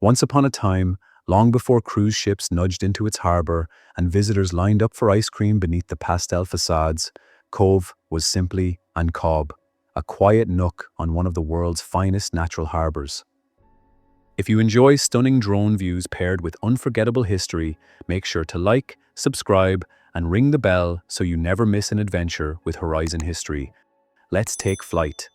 Once upon a time, long before cruise ships nudged into its harbour and visitors lined up for ice cream beneath the pastel facades, Cobh was simply an Cobh, a quiet nook on one of the world's finest natural harbours. If you enjoy stunning drone views paired with unforgettable history, make sure to like, subscribe, and ring the bell so you never miss an adventure with Horizon History. Let's take flight.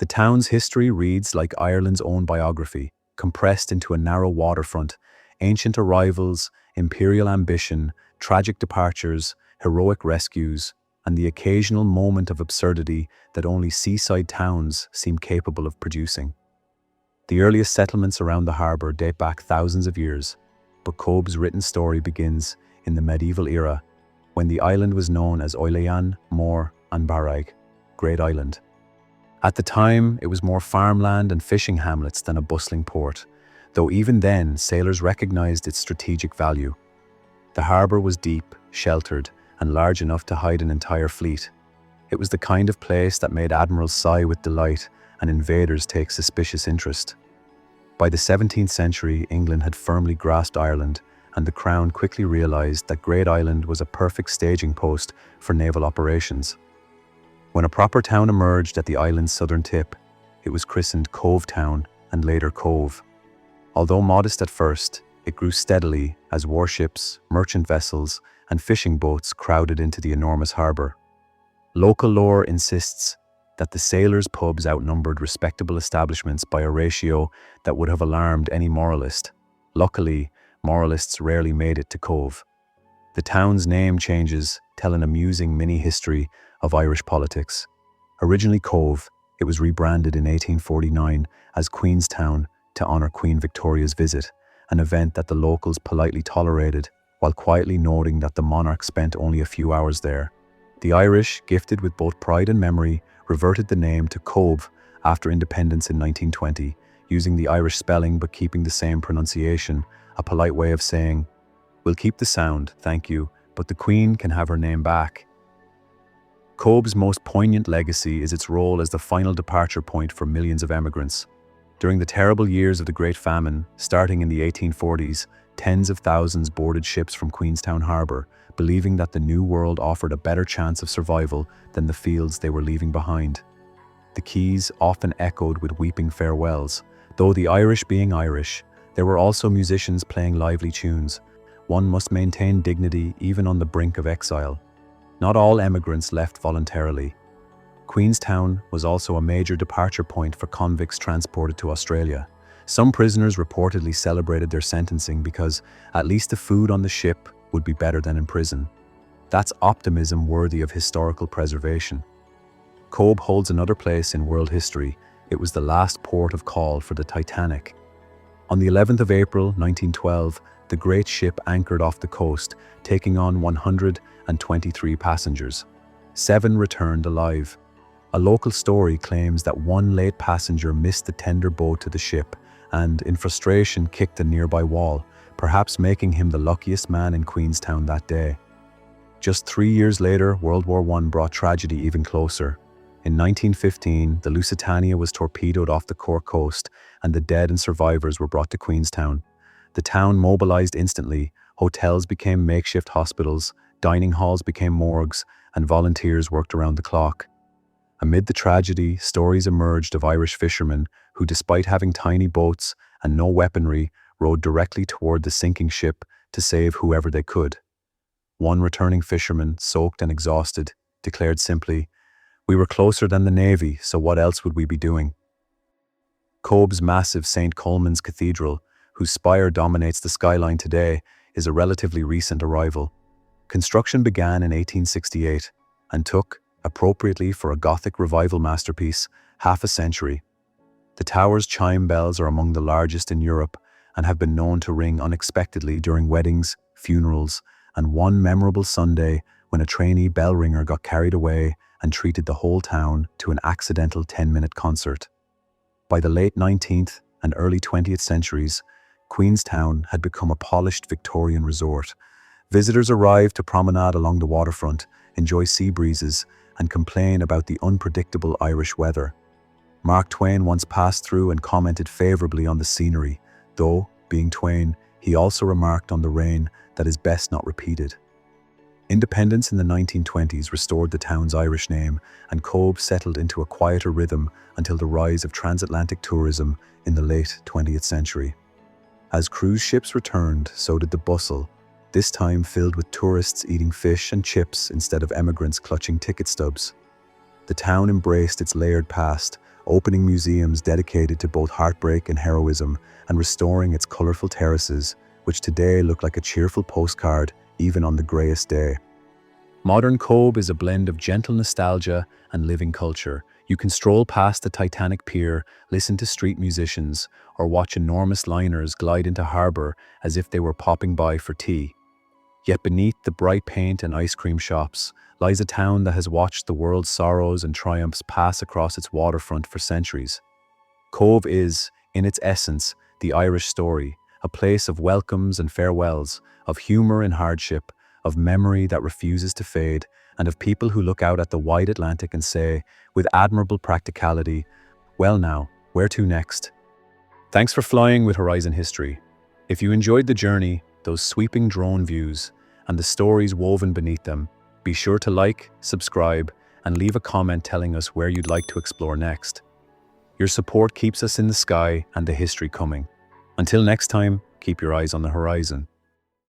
The town's history reads like Ireland's own biography, compressed into a narrow waterfront. Ancient arrivals, imperial ambition, tragic departures, heroic rescues, and the occasional moment of absurdity that only seaside towns seem capable of producing. The earliest settlements around the harbour date back thousands of years, but Cobh's written story begins in the medieval era, when the island was known as Oileán Mór an Baraig, Great Island. At the time, it was more farmland and fishing hamlets than a bustling port, though even then sailors recognized its strategic value. The harbour was deep, sheltered, and large enough to hide an entire fleet. It was the kind of place that made admirals sigh with delight and invaders take suspicious interest. By the 17th century, England had firmly grasped Ireland, and the Crown quickly realized that Great Island was a perfect staging post for naval operations. When a proper town emerged at the island's southern tip, it was christened Cobh Town and later Cobh. Although modest at first, it grew steadily as warships, merchant vessels, and fishing boats crowded into the enormous harbour. Local lore insists that the sailors' pubs outnumbered respectable establishments by a ratio that would have alarmed any moralist. Luckily, moralists rarely made it to Cobh. The town's name changes tell an amusing mini-history of Irish politics. Originally Cobh, it was rebranded in 1849 as Queenstown to honour Queen Victoria's visit, an event that the locals politely tolerated while quietly noting that the monarch spent only a few hours there. The Irish, gifted with both pride and memory, reverted the name to Cobh after independence in 1920, using the Irish spelling but keeping the same pronunciation, a polite way of saying, "We'll keep the sound, thank you, but the Queen can have her name back." Cobh's most poignant legacy is its role as the final departure point for millions of emigrants. During the terrible years of the Great Famine, starting in the 1840s, tens of thousands boarded ships from Queenstown Harbour, believing that the New World offered a better chance of survival than the fields they were leaving behind. The quays often echoed with weeping farewells. Though the Irish being Irish, there were also musicians playing lively tunes. One must maintain dignity even on the brink of exile. Not all emigrants left voluntarily. Queenstown was also a major departure point for convicts transported to Australia. Some prisoners reportedly celebrated their sentencing because at least the food on the ship would be better than in prison. That's optimism worthy of historical preservation. Cobh holds another place in world history. It was the last port of call for the Titanic. On the 11th of April, 1912, the great ship anchored off the coast, taking on 123 passengers. 7 returned alive. A local story claims that one late passenger missed the tender boat to the ship and, in frustration, kicked a nearby wall, perhaps making him the luckiest man in Queenstown that day. Just 3 years later, World War I brought tragedy even closer. In 1915, the Lusitania was torpedoed off the Cork coast, and the dead and survivors were brought to Queenstown. The town mobilized instantly. Hotels became makeshift hospitals, dining halls became morgues, and volunteers worked around the clock. Amid the tragedy, stories emerged of Irish fishermen who, despite having tiny boats and no weaponry, rowed directly toward the sinking ship to save whoever they could. One returning fisherman, soaked and exhausted, declared simply, "We were closer than the Navy, so what else would we be doing?" Cobh's massive St. Colman's Cathedral, whose spire dominates the skyline today, is a relatively recent arrival. Construction began in 1868 and took, appropriately for a Gothic revival masterpiece, half a century. The tower's chime bells are among the largest in Europe and have been known to ring unexpectedly during weddings, funerals, and one memorable Sunday when a trainee bell ringer got carried away and treated the whole town to an accidental 10-minute concert. By the late 19th and early 20th centuries, Queenstown had become a polished Victorian resort. Visitors arrived to promenade along the waterfront, enjoy sea breezes, and complain about the unpredictable Irish weather. Mark Twain once passed through and commented favorably on the scenery. Though, being twain, he also remarked on the rain that is best not repeated. Independence in the 1920s restored the town's Irish name, and Cobh settled into a quieter rhythm until the rise of transatlantic tourism in the late 20th century. As cruise ships returned, so did the bustle, this time filled with tourists eating fish and chips instead of emigrants clutching ticket stubs. The town embraced its layered past, opening museums dedicated to both heartbreak and heroism, and restoring its colorful terraces, which today look like a cheerful postcard even on the greyest day. Modern Cobh is a blend of gentle nostalgia and living culture. You can stroll past the Titanic pier, listen to street musicians, or watch enormous liners glide into harbour as if they were popping by for tea. Yet beneath the bright paint and ice cream shops lies a town that has watched the world's sorrows and triumphs pass across its waterfront for centuries. Cobh is, in its essence, the Irish story, a place of welcomes and farewells, of humour in hardship, of memory that refuses to fade, and of people who look out at the wide Atlantic and say, with admirable practicality, well now, where to next? Thanks for flying with Horizon History. If you enjoyed the journey, those sweeping drone views, and the stories woven beneath them, be sure to like, subscribe, and leave a comment telling us where you'd like to explore next. Your support keeps us in the sky and the history coming. Until next time, keep your eyes on the horizon.